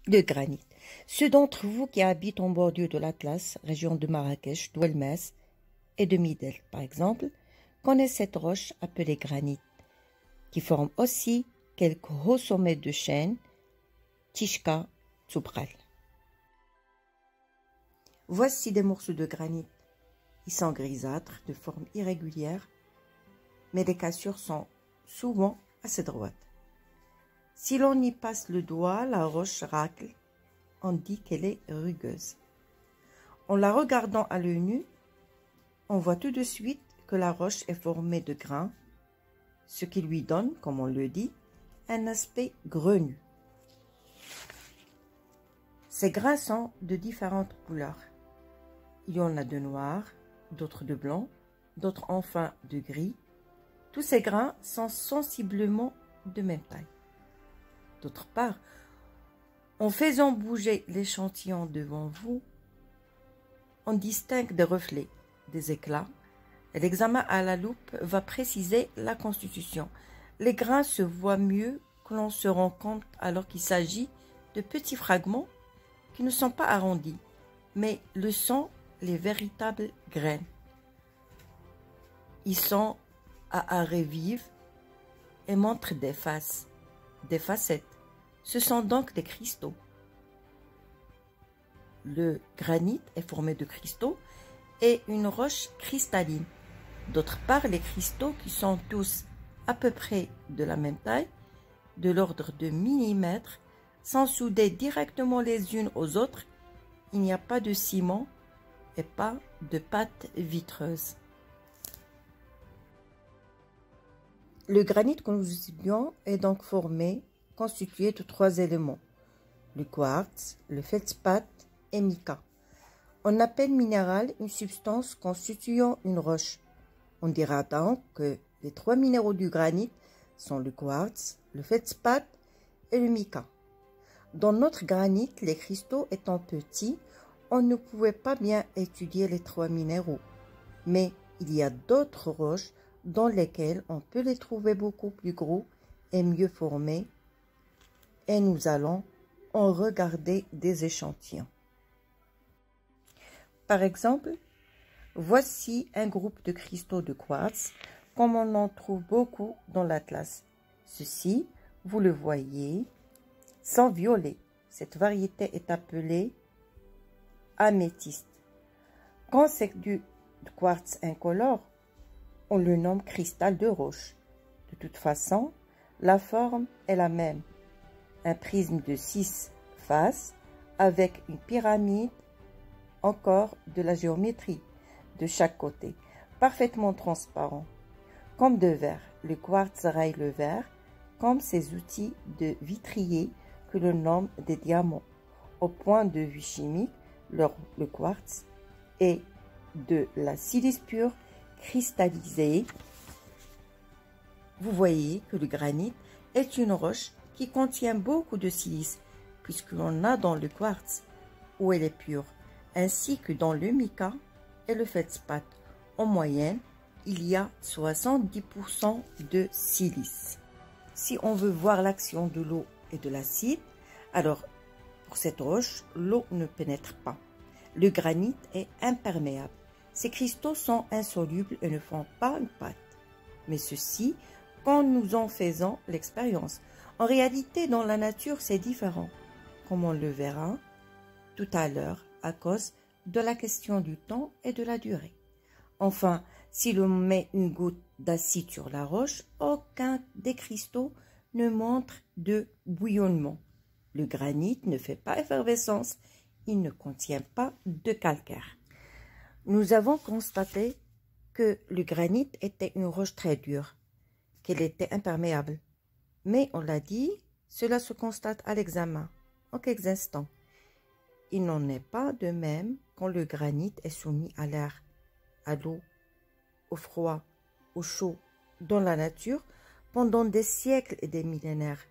Le granit. Ceux d'entre vous qui habitent en bordure de l'Atlas, région de Marrakech, d'Ouelmès et de Midel par exemple, connaissent cette roche appelée granit, qui forme aussi quelques hauts sommets de chêne, Tishka, Tsubral. Voici des morceaux de granit. Ils sont grisâtres, de forme irrégulière, mais les cassures sont souvent assez droites. Si l'on y passe le doigt, la roche racle. On dit qu'elle est rugueuse. En la regardant à l'œil nu, on voit tout de suite que la roche est formée de grains, ce qui lui donne, comme on le dit, un aspect grenu. Ces grains sont de différentes couleurs. Il y en a de noirs, d'autres de blanc, d'autres enfin de gris. Tous ces grains sont sensiblement de même taille. D'autre part, en faisant bouger l'échantillon devant vous, on distingue des reflets, des éclats, et l'examen à la loupe va préciser la constitution. Les grains se voient mieux que l'on se rend compte alors qu'il s'agit de petits fragments qui ne sont pas arrondis, mais le sont les véritables graines. Ils sont à arrêt vif et montrent des faces, des facettes. Ce sont donc des cristaux. Le granit est formé de cristaux et une roche cristalline. D'autre part, les cristaux qui sont tous à peu près de la même taille, de l'ordre de millimètres, sont soudés directement les unes aux autres. Il n'y a pas de ciment et pas de pâte vitreuse. Le granit que nous étudions est donc constitué de 3 éléments, le quartz, le feldspath et mica. On appelle minéral une substance constituant une roche. On dira donc que les 3 minéraux du granit sont le quartz, le feldspath et le mica. Dans notre granit, les cristaux étant petits, on ne pouvait pas bien étudier les 3 minéraux. Mais il y a d'autres roches dans lesquelles on peut les trouver beaucoup plus gros et mieux formés. Et nous allons en regarder des échantillons. Par exemple, voici un groupe de cristaux de quartz, comme on en trouve beaucoup dans l'Atlas. Ceci, vous le voyez, sont violets. Cette variété est appelée améthyste. Quand c'est du quartz incolore, on le nomme cristal de roche. De toute façon, la forme est la même. Un prisme de 6 faces avec une pyramide, encore de la géométrie de chaque côté, parfaitement transparent. Comme de verre, le quartz raille le verre, comme ces outils de vitrier que l'on nomme des diamants. Au point de vue chimique, le quartz est de la silice pure cristallisée. Vous voyez que le granit est une roche qui contient beaucoup de silice, puisque l'on a dans le quartz, où elle est pure, ainsi que dans le mica et le feldspath. En moyenne, il y a 70% de silice. Si on veut voir l'action de l'eau et de l'acide, alors pour cette roche, l'eau ne pénètre pas. Le granit est imperméable. Ces cristaux sont insolubles et ne font pas une pâte. Mais ceci, quand nous en faisons l'expérience. En réalité, dans la nature, c'est différent, comme on le verra tout à l'heure, à cause de la question du temps et de la durée. Enfin, si l'on met une goutte d'acide sur la roche, aucun des cristaux ne montre de bouillonnement. Le granit ne fait pas effervescence, il ne contient pas de calcaire. Nous avons constaté que le granit était une roche très dure, qu'elle était imperméable. Mais on l'a dit, cela se constate à l'examen, en quelques instants. Il n'en est pas de même quand le granit est soumis à l'air, à l'eau, au froid, au chaud, dans la nature, pendant des siècles et des millénaires.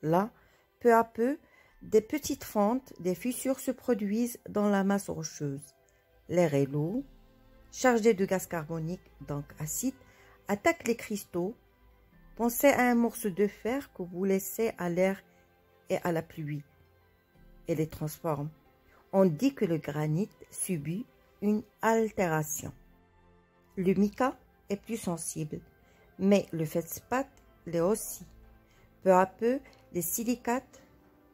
Là, peu à peu, des petites fentes, des fissures se produisent dans la masse rocheuse. L'air et l'eau, chargés de gaz carbonique, donc acide, attaquent les cristaux. Pensez à un morceau de fer que vous laissez à l'air et à la pluie. et les transforme. On dit que le granit subit une altération. Le mica est plus sensible, mais le feldspath l'est aussi. Peu à peu, les silicates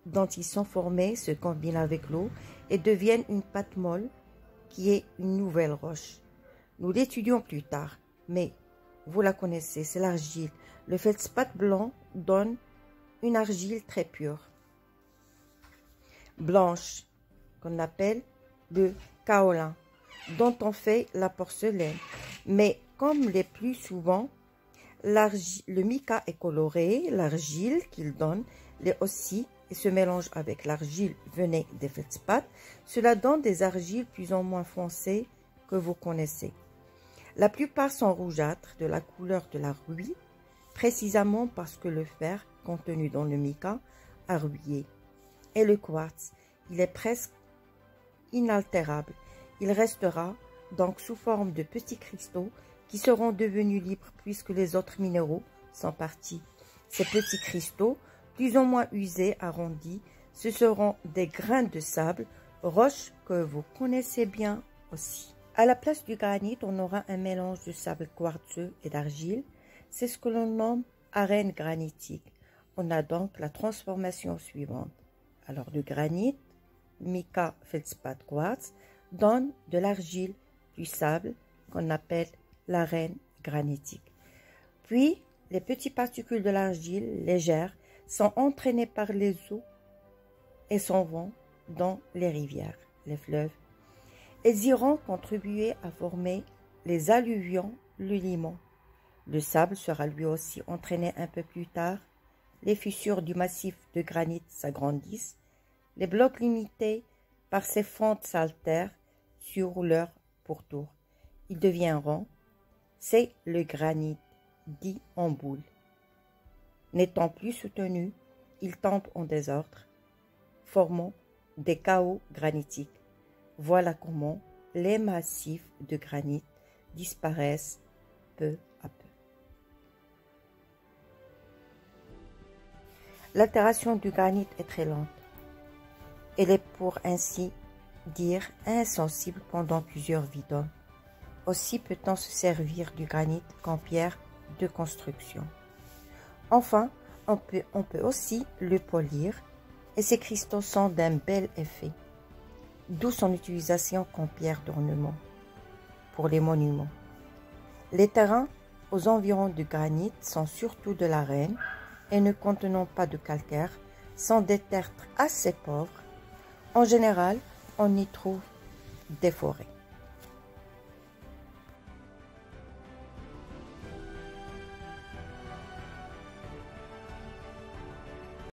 dont ils sont formés se combinent avec l'eau et deviennent une pâte molle qui est une nouvelle roche. Nous l'étudions plus tard, mais vous la connaissez, c'est l'argile. Le feldspath blanc donne une argile très pure, blanche, qu'on appelle le kaolin, dont on fait la porcelaine. Mais comme les plus souvent, le mica est coloré, l'argile qu'il donne l'est aussi et se mélange avec l'argile venait des feldspaths. Cela donne des argiles plus ou moins foncées que vous connaissez. La plupart sont rougeâtres de la couleur de la rouille, précisément parce que le fer contenu dans le mica a rouillé. Et le quartz, il est presque inaltérable. Il restera donc sous forme de petits cristaux qui seront devenus libres puisque les autres minéraux sont partis. Ces petits cristaux, plus ou moins usés, arrondis, ce seront des grains de sable, roches que vous connaissez bien aussi. À la place du granit, on aura un mélange de sable quartzeux et d'argile. C'est ce que l'on nomme arène granitique. On a donc la transformation suivante. Alors le granit, mica, feldspath, quartz, donne de l'argile, du sable, qu'on appelle l'arène granitique. Puis, les petites particules de l'argile légères sont entraînées par les eaux et s'en vont dans les rivières, les fleuves. Elles iront contribuer à former les alluvions, le limon. Le sable sera lui aussi entraîné un peu plus tard. Les fissures du massif de granit s'agrandissent. Les blocs limités par ces fentes s'altèrent sur leur pourtour. Ils deviennent ronds. C'est le granit dit en boule. N'étant plus soutenu, il tombe en désordre, formant des chaos granitiques. Voilà comment les massifs de granit disparaissent peu à peu. L'altération du granit est très lente. Elle est pour ainsi dire insensible pendant plusieurs vies d'hommes. Aussi peut-on se servir du granit comme pierre de construction. Enfin, on peut aussi le polir et ces cristaux sont d'un bel effet, d'où son utilisation comme pierre d'ornement pour les monuments. Les terrains aux environs du granit sont surtout de l'arène et ne contenant pas de calcaire, sont des terres assez pauvres. En général, on y trouve des forêts.